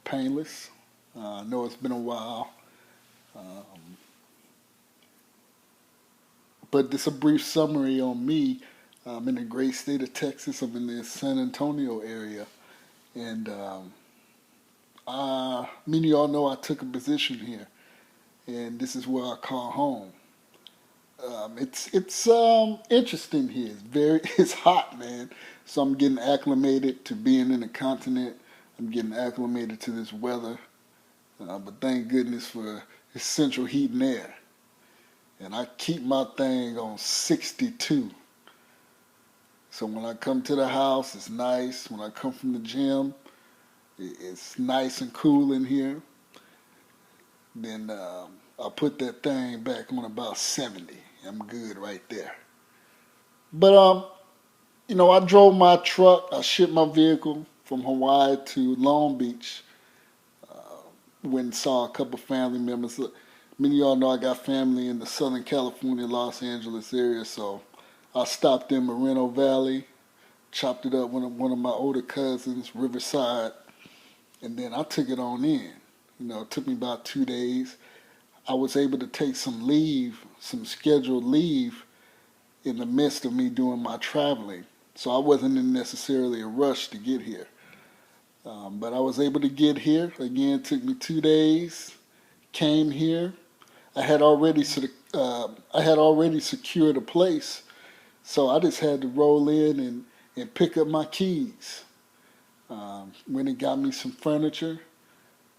painless. I know it's been a while, um, but this is a brief summary on me. I'm in the great state of Texas. I'm in the San Antonio area, and many of y'all know I took a position here, and this is where I call home. It's interesting here. It's very it's hot, man. So I'm getting acclimated to being in the continent. I'm getting acclimated to this weather. But thank goodness for its central heat and air. And I keep my thing on 62. So when I come to the house, it's nice. When I come from the gym, it's nice and cool in here. Then I put that thing back on about 70. I'm good right there. But I drove my truck. I shipped my vehicle from Hawaii to Long Beach. Went and saw a couple family members. Look, many of y'all know I got family in the Southern California, Los Angeles area, so I stopped in Moreno Valley, chopped it up with one of my older cousins, Riverside, and then I took it on in. It took me about 2 days. I was able to take some leave, some scheduled leave, in the midst of me doing my traveling. So I wasn't in necessarily a rush to get here. But I was able to get here. Again, it took me 2 days. Came here. I had already secured a place, so I just had to roll in and pick up my keys. Went and got me some furniture,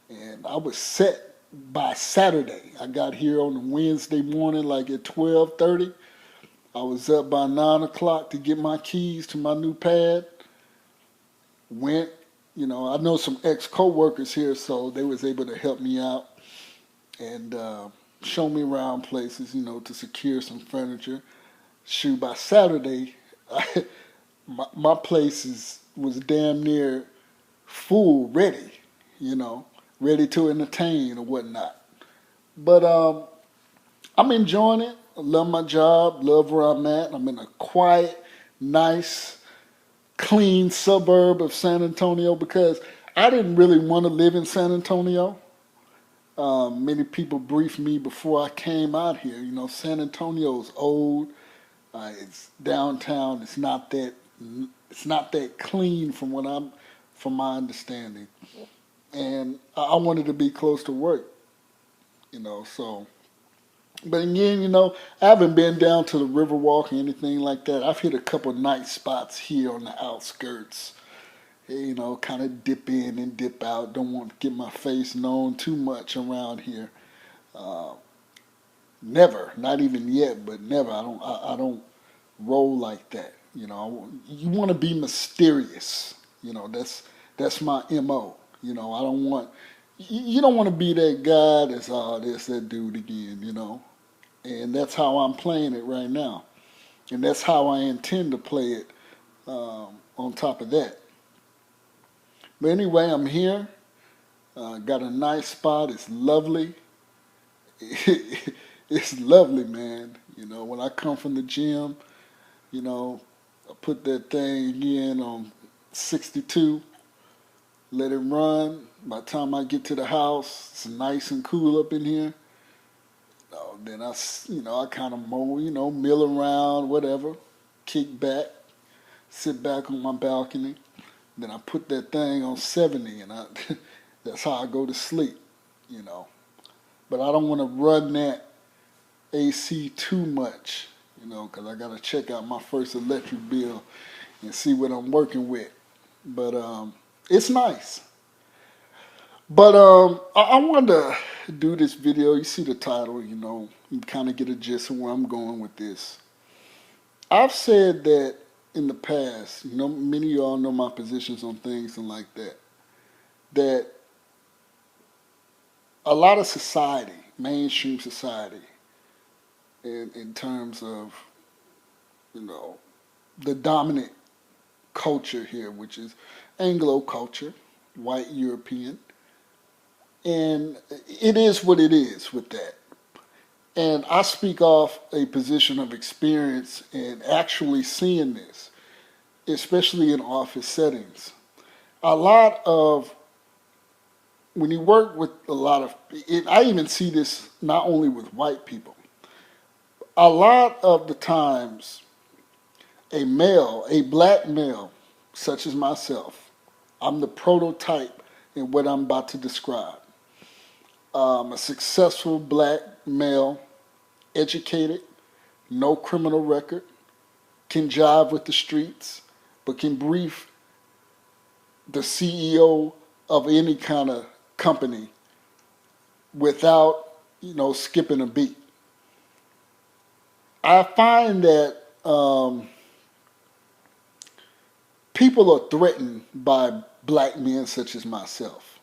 and I was set by Saturday. I got here on a Wednesday morning, like at 12:30. I was up by 9 o'clock to get my keys to my new pad. Went, I know some ex co-workers here, so they was able to help me out and show me around places, to secure some furniture. Shoot, by Saturday, my place was damn near full, ready, you know, ready to entertain or whatnot. But I'm enjoying it. I love my job, love where I'm at. I'm in a quiet, nice, clean suburb of San Antonio because I didn't really want to live in San Antonio. Many people briefed me before I came out here. San Antonio's old. It's downtown. It's not that clean from my understanding. And I wanted to be close to work. So. But again, I haven't been down to the Riverwalk or anything like that. I've hit a couple nice spots here on the outskirts. Kind of dip in and dip out. Don't want to get my face known too much around here. Uh, Never, not even yet, but never. I don't roll like that. You want to be mysterious. That's my mo. I don't want. You don't want to be that guy that's that's that dude again. And that's how I'm playing it right now, and that's how I intend to play it. On top of that, but anyway, I'm here. Got a nice spot. It's lovely. It's lovely, man. When I come from the gym, I put that thing in on 62, let it run. By the time I get to the house, it's nice and cool up in here. Then I kind of mow, mill around, whatever, kick back, sit back on my balcony. Then I put that thing on 70, and that's how I go to sleep, you know. But I don't want to run that AC too much, because I got to check out my first electric bill and see what I'm working with. But it's nice. But I wanted to do this video. You see the title, you kind of get a gist of where I'm going with this. I've said that in the past, many of y'all know my positions on things and like that, that a lot of society, mainstream society, in terms of, the dominant culture here, which is Anglo culture, white European, and it is what it is with that. And I speak off a position of experience and actually seeing this, especially in office settings. A lot of when you work with a lot of, I even see this not only with white people. A lot of the times, a black male, such as myself, I'm the prototype in what I'm about to describe. A successful black male, educated, no criminal record, can jive with the streets, but can brief the CEO of any kind of company without, skipping a beat. I find that people are threatened by black men such as myself.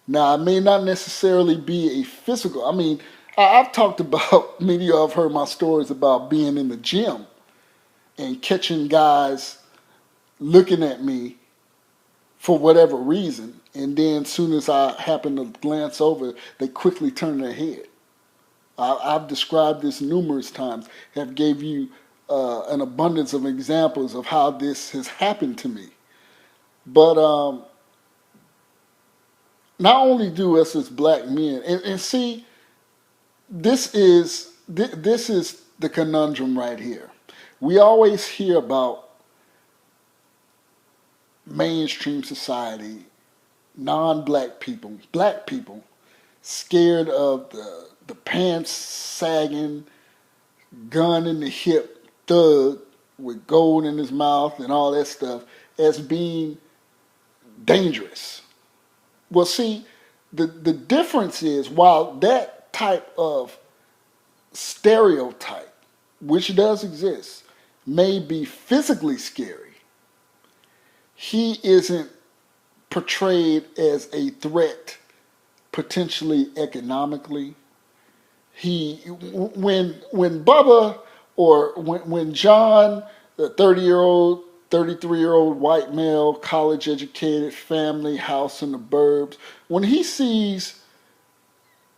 Now, it may not necessarily be a physical. I mean, I've talked about, many of you have heard my stories about being in the gym and catching guys looking at me for whatever reason, and then as soon as I happen to glance over, they quickly turn their head. I've described this numerous times, have gave you an abundance of examples of how this has happened to me. But not only do us as black men, and see, this is the conundrum right here. We always hear about mainstream society, non-black people, black people, scared of the pants sagging, gun in the hip thug with gold in his mouth and all that stuff as being dangerous. Well, see, the difference is while that type of stereotype, which does exist, may be physically scary, he isn't portrayed as a threat potentially economically. When Bubba or when John, the 30-year-old, 33-year-old white male, college educated, family, house in the burbs, when he sees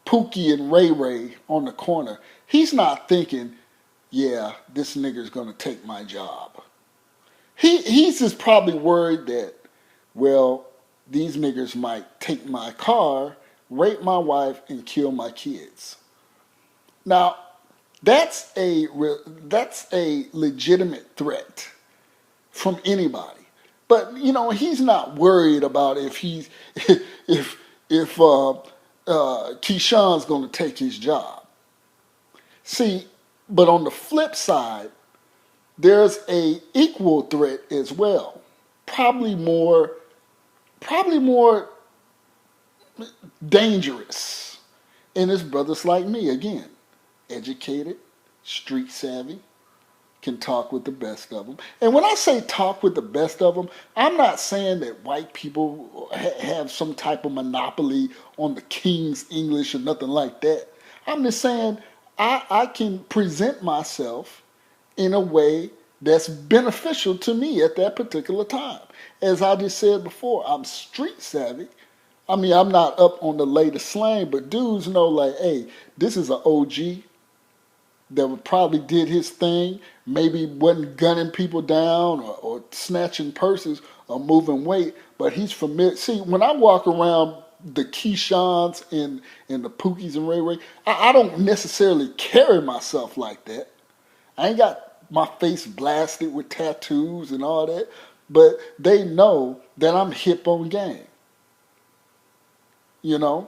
Pookie and Ray Ray on the corner, he's not thinking, yeah, this nigger's gonna take my job. He's just probably worried that, well, these niggers might take my car, rape my wife, and kill my kids. Now, that's a legitimate threat from anybody. But he's not worried about if Keyshawn's going to take his job. See, but on the flip side, there's a equal threat as well. Probably more dangerous. And it's brothers like me, again, educated, street savvy, can talk with the best of them. And when I say talk with the best of them, I'm not saying that white people have some type of monopoly on the King's English or nothing like that. I'm just saying I can present myself in a way that's beneficial to me at that particular time. As I just said before, I'm street savvy. I mean, I'm not up on the latest slang, but dudes know, like, hey, this is an OG that probably did his thing, maybe wasn't gunning people down or snatching purses or moving weight, but he's familiar. See, when I walk around the Keyshawns and the Pookies and Ray Ray, I don't necessarily carry myself like that. I ain't got my face blasted with tattoos and all that, but they know that I'm hip on game. You know?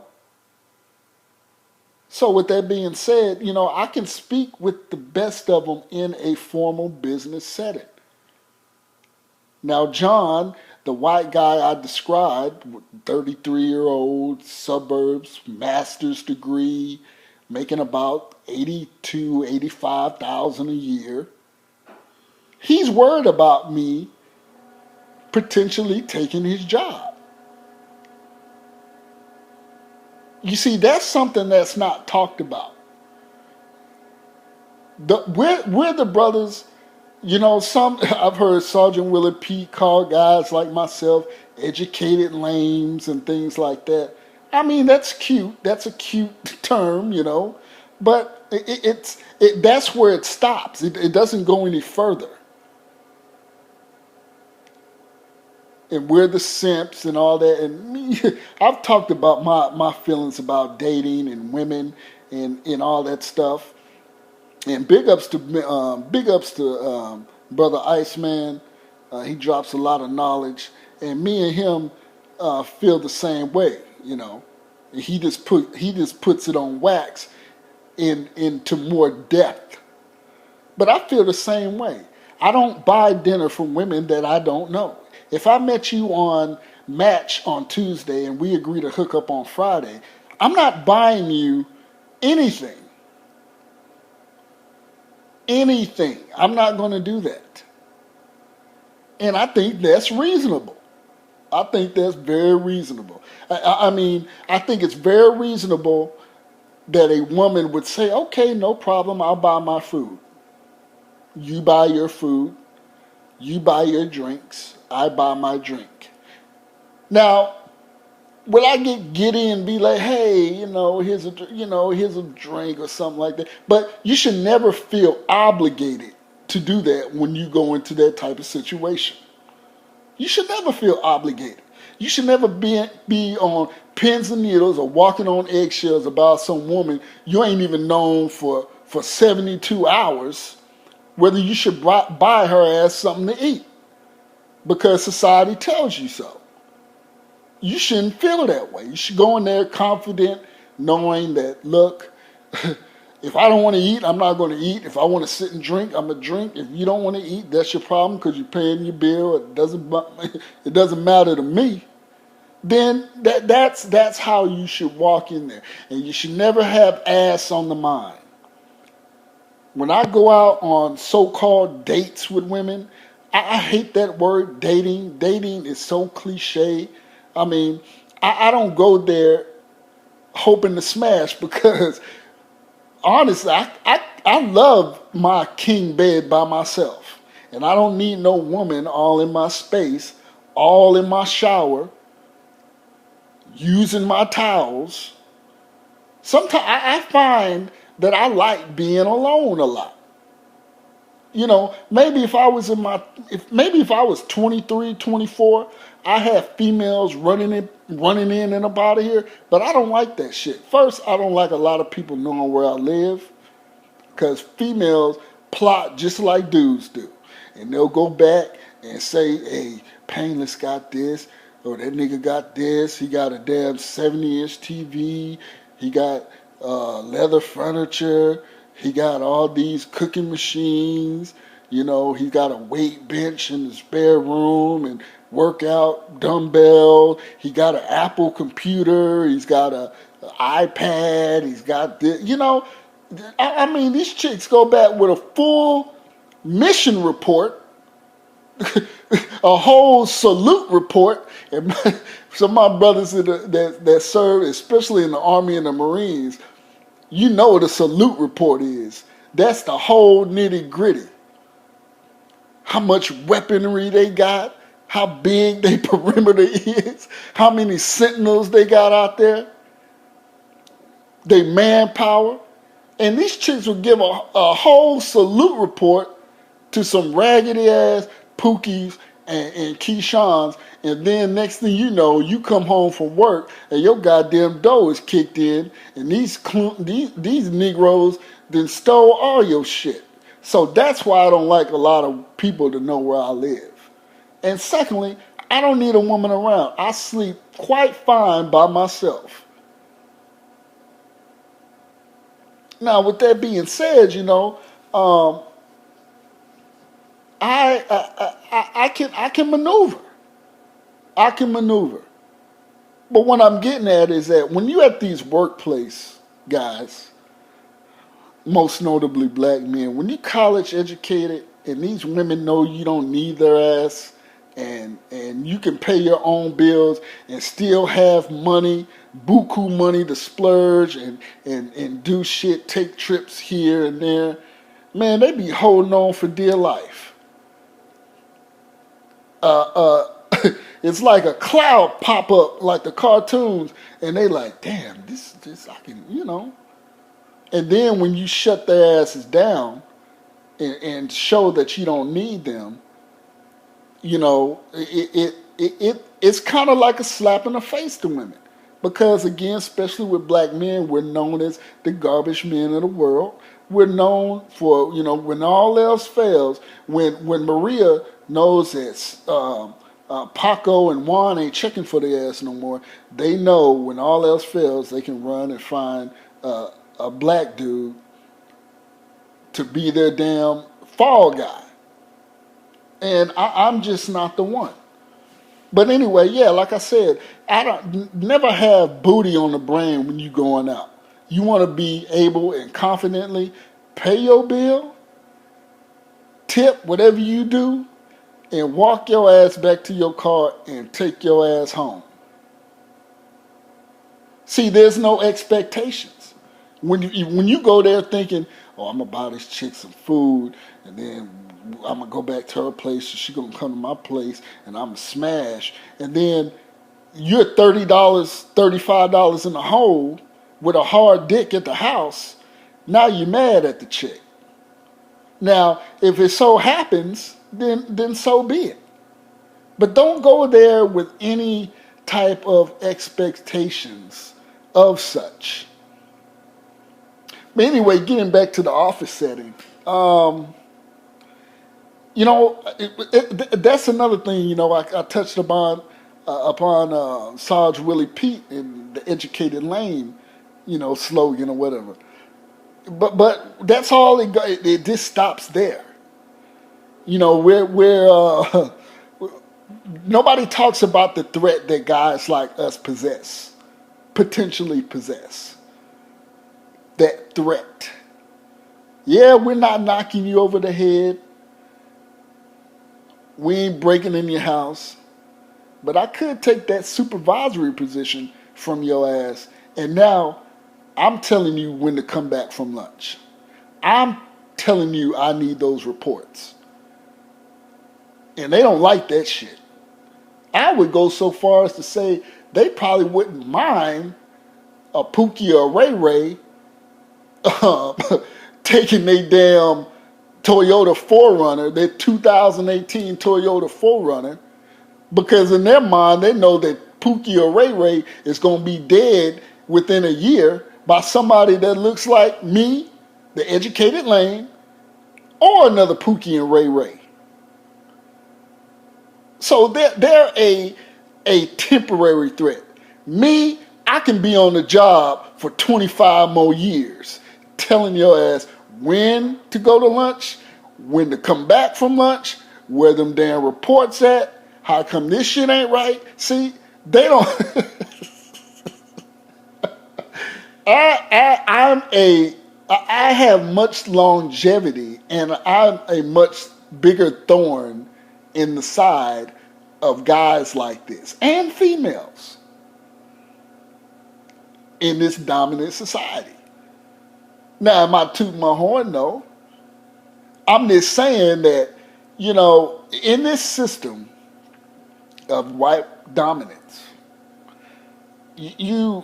So with that being said, I can speak with the best of them in a formal business setting. Now, John, the white guy I described, 33-year-old, suburbs, master's degree, making about 82, 85,000 a year. He's worried about me potentially taking his job. You see, that's something that's not talked about. We're the brothers, some I've heard Sergeant Willard Pete call guys like myself educated lames and things like that. I mean, that's cute. That's a cute term, but that's where it stops. It doesn't go any further. and we're the simps and all that. And me, I've talked about my feelings about dating and women and all that stuff. And big ups to brother Iceman. He drops a lot of knowledge, and me and him feel the same way. You know, he just puts it on wax into more depth. But I feel the same way. I don't buy dinner from women that I don't know. If I met you on Match on Tuesday and we agree to hook up on Friday, I'm not buying you anything. Anything. I'm not going to do that. And I think that's reasonable. I think that's very reasonable. I mean, I think it's very reasonable that a woman would say, okay, no problem, I'll buy my food. You buy your food. You buy your drinks. I buy my drink. Now, will I get giddy and be like, hey, here's a drink or something like that? But you should never feel obligated to do that when you go into that type of situation. You should never feel obligated. You should never be on pins and needles or walking on eggshells about some woman you ain't even known for 72 hours, whether you should buy her ass something to eat because society tells you so. You shouldn't feel that way. You should go in there confident, knowing that, look, if I don't want to eat, I'm not going to eat. If I want to sit and drink, I'm going to drink. If you don't want to eat, that's your problem because you're paying your bill. It doesn't matter to me. Then that's how you should walk in there. And you should never have ass on the mind. When I go out on so-called dates with women, I hate that word dating. Dating is so cliche. I mean, I don't go there hoping to smash because honestly, I love my king bed by myself. And I don't need no woman all in my space, all in my shower, using my towels. Sometimes I find that I like being alone a lot. You know, maybe if I was if I was 23, 24, I have females running in and up out of here, but I don't like that shit. First, I don't like a lot of people knowing where I live because females plot just like dudes do. And they'll go back and say, hey, Painless got this, or that nigga got this, he got a damn 70-inch TV, he got leather furniture, he got all these cooking machines, you know, he got a weight bench in the spare room and workout dumbbell, he got an Apple computer, he's got an iPad, he's got this, you know, I mean, these chicks go back with a full mission report, a whole salute report, and some of my brothers that serve, especially in the Army and the Marines, you know what a salute report is. That's the whole nitty gritty. How much weaponry they got, how big their perimeter is, how many sentinels they got out there, their manpower. And these chicks would give a whole salute report to some raggedy ass Pookies and Keishans, and then next thing you know, you come home from work and your goddamn dough is kicked in, and these Negroes then stole all your shit. So that's why I don't like a lot of people to know where I live. And secondly, I don't need a woman around. I sleep quite fine by myself. Now, with that being said, you know, I can maneuver. I can maneuver. But what I'm getting at is that when you're at these workplace guys, most notably black men, when you're college educated and these women know you don't need their ass and you can pay your own bills and still have money, buku money to splurge and do shit, take trips here and there, man, they be holding on for dear life. It's like a cloud pop up like the cartoons, and they like, damn, this I can, you know. And then when you shut their asses down and show that you don't need them, you know, it's kind of like a slap in the face to women. Because again, especially with black men, we're known as the garbage men of the world. We're known for, when all else fails, when Maria knows that Paco and Juan ain't checking for their ass no more, they know when all else fails, they can run and find a black dude to be their damn fall guy. And I'm just not the one. But anyway, yeah, like I said, I don't never have booty on the brain when you going out. You want to be able and confidently pay your bill, tip whatever you do, and walk your ass back to your car and take your ass home. See, there's no expectations. When you go there thinking, oh, I'm gonna buy this chick some food, and then I'm gonna go back to her place, so she gonna come to my place, and I'm gonna smash, and then you're $30, $35 in the hole with a hard dick at the house. Now you're mad at the chick. Now, if it so happens, then so be it. But don't go there with any type of expectations of such. But anyway, getting back to the office setting, that's another thing. I touched upon Sarge Willie Pete and the educated lane, slogan or whatever. But that's all it just stops there. Where nobody talks about the threat that guys like us potentially possess. That threat. Yeah, we're not knocking you over the head. We ain't breaking in your house. But I could take that supervisory position from your ass, and now I'm telling you when to come back from lunch. I'm telling you I need those reports. And they don't like that shit. I would go so far as to say they probably wouldn't mind a Pookie or a Ray Ray taking their damn Toyota 4Runner, their 2018 Toyota 4Runner, because in their mind they know that Pookie or Ray Ray is going to be dead within a year by somebody that looks like me, the educated lane, or another Pookie and Ray Ray. So they're a temporary threat. Me, I can be on the job for 25 more years, telling your ass when to go to lunch, when to come back from lunch, where them damn reports at, how come this shit ain't right. See, they don't. I have much longevity, and I'm a much bigger thorn in the side of guys like this and females in this dominant society. Now, am I tooting my horn? No. I'm just saying that, in this system of white dominance, you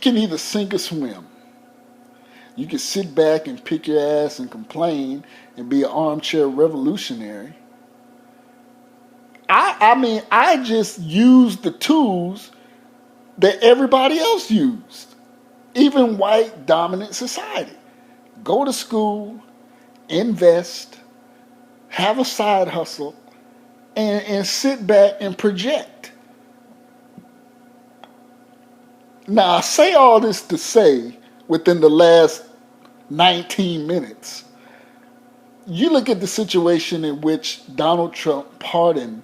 can either sink or swim. You can sit back and pick your ass and complain and be an armchair revolutionary. I just used the tools that everybody else used, even white dominant society. Go to school, invest, have a side hustle, and sit back and project. Now, I say all this to say, within the last 19 minutes, you look at the situation in which Donald Trump pardoned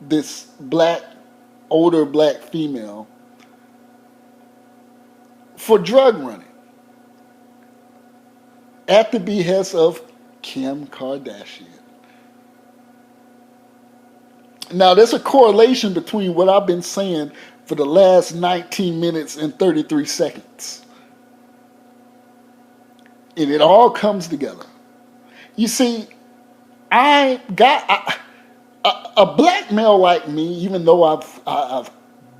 this older black female for drug running at the behest of Kim Kardashian. Now, there's a correlation between what I've been saying for the last 19 minutes and 33 seconds. And it all comes together. You see, a black male like me, even though I've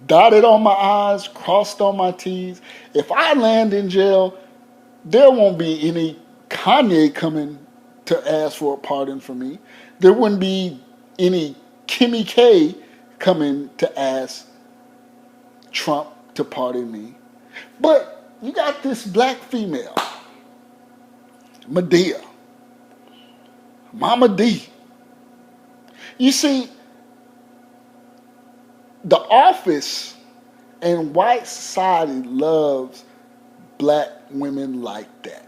dotted on my I's, crossed on my T's, if I land in jail, there won't be any Kanye coming to ask for a pardon for me. There wouldn't be any Kimmy K coming to ask Trump to pardon me. But you got this black female, Medea, Mama D. You see, the office and white society loves black women like that.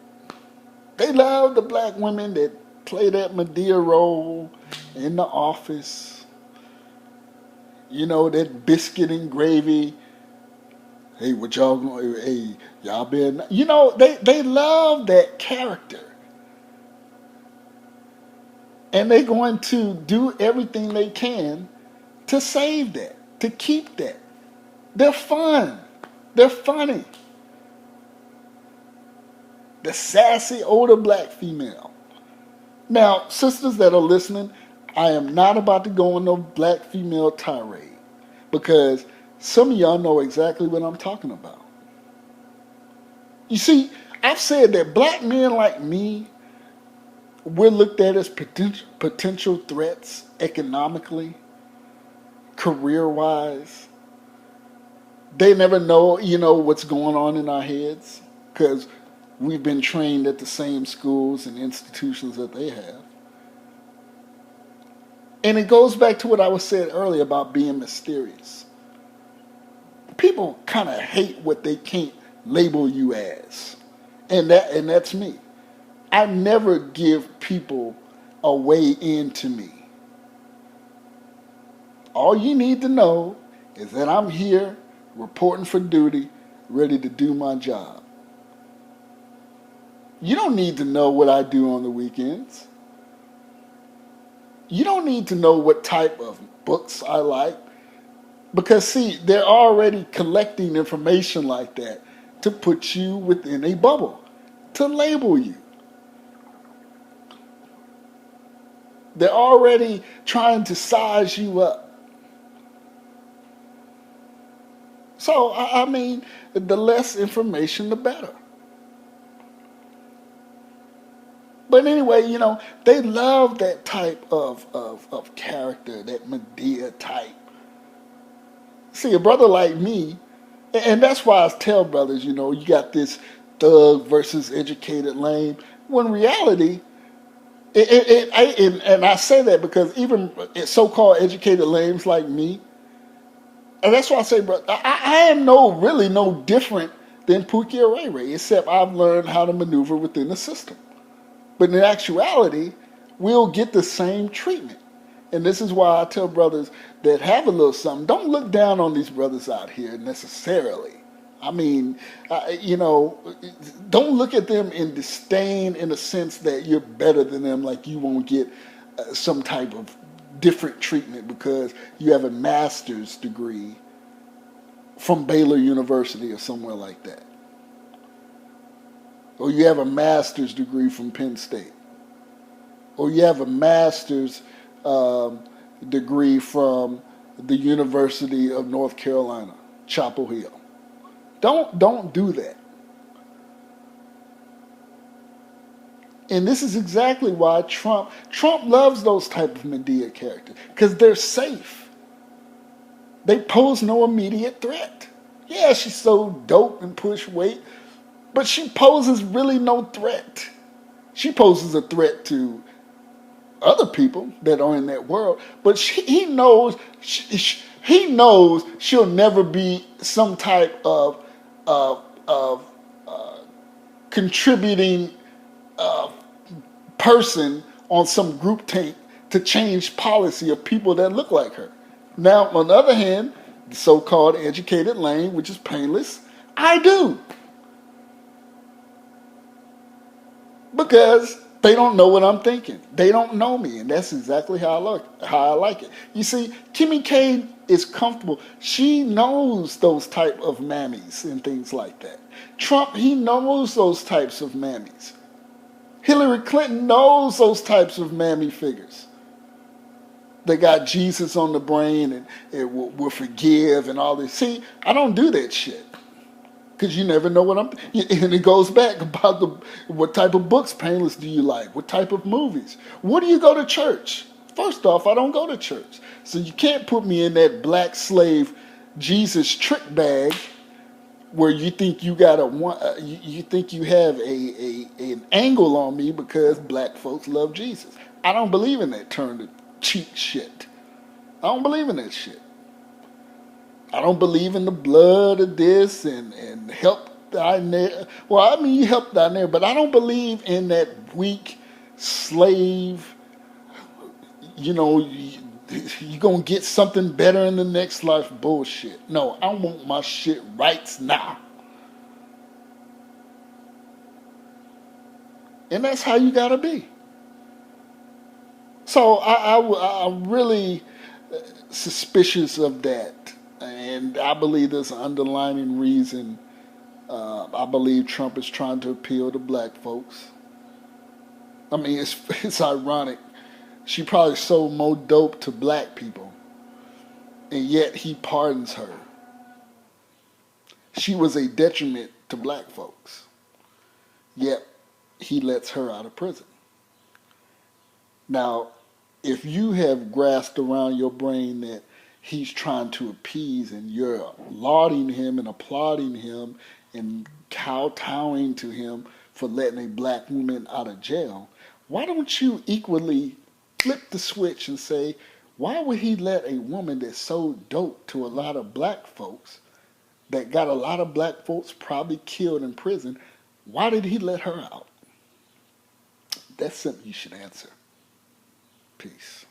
They love the black women that play that Medea role in the office. You know, that biscuit and gravy. Hey, what y'all going? Hey, y'all been? You know, they love that character, and they're going to do everything they can to save that, to keep that. They're fun. They're funny. The sassy older black female. Now, sisters that are listening, I am not about to go on no black female tirade because some of y'all know exactly what I'm talking about. You see, I've said that black men like me, we're looked at as potential threats economically, career-wise. They never know, what's going on in our heads because we've been trained at the same schools and institutions that they have. And it goes back to what I was saying earlier about being mysterious. People kind of hate what they can't label you as. And that's me. I never give people a way into me. All you need to know is that I'm here reporting for duty, ready to do my job. You don't need to know what I do on the weekends. You don't need to know what type of books I like. Because, see, they're already collecting information like that to put you within a bubble, to label you. They're already trying to size you up. So, I mean, the less information, the better. But anyway, they love that type of character, that Medea type. See, a brother like me, and that's why I tell brothers, you got this thug versus educated lame. When in reality, and I say that because even so-called educated lames like me, and that's why I say, bro, I am really no different than Pookie or Ray Ray, except I've learned how to maneuver within the system. But in actuality, we'll get the same treatment. And this is why I tell brothers that have a little something, don't look down on these brothers out here necessarily. I mean, don't look at them in disdain in the sense that you're better than them, like you won't get some type of different treatment because you have a master's degree from Baylor University or somewhere like that. Or you have a master's degree from Penn State. Or you have a master's degree from the University of North Carolina, Chapel Hill. Don't do that. And this is exactly why Trump loves those type of Medea characters, because they're safe. They pose no immediate threat. Yeah, she's so dope and push weight, but she poses really no threat. She poses a threat to other people that are in that world, but he knows she'll never be some type of contributing person on some group tank to change policy of people that look like her. Now, on the other hand, the so-called educated lane, which is painless, I do. Because they don't know what I'm thinking. They don't know me, and that's exactly how I like it. You see, Kimmy K is comfortable. She knows those type of mammies and things like that. Trump, he knows those types of mammies. Hillary Clinton knows those types of mammy figures. They got Jesus on the brain and it will forgive and all this. See, I don't do that shit. Because you never know what and it goes back about what type of books, painless, do you like? What type of movies? Where do you go to church? First off, I don't go to church. So you can't put me in that black slave Jesus trick bag where you think you got you think you have an angle on me because black folks love Jesus. I don't believe in that turn the cheek shit. I don't believe in that shit. I don't believe in the blood of this and help thy neighbor. Well, I mean, you help thy neighbor, but I don't believe in that weak slave, you know, you're going to get something better in the next life bullshit. No, I want my shit rights now. And that's how you got to be. So I'm really suspicious of that. And I believe there's an underlying reason. I believe Trump is trying to appeal to black folks. I mean, it's ironic. She probably sold more dope to black people, and yet he pardons her. She was a detriment to black folks, yet he lets her out of prison. Now, if you have grasped around your brain that he's trying to appease and you're lauding him and applauding him and kowtowing to him for letting a black woman out of jail, why don't you equally flip the switch and say, why would he let a woman that sold dope to a lot of black folks, that got a lot of black folks probably killed in prison, why did he let her out? That's something you should answer. Peace.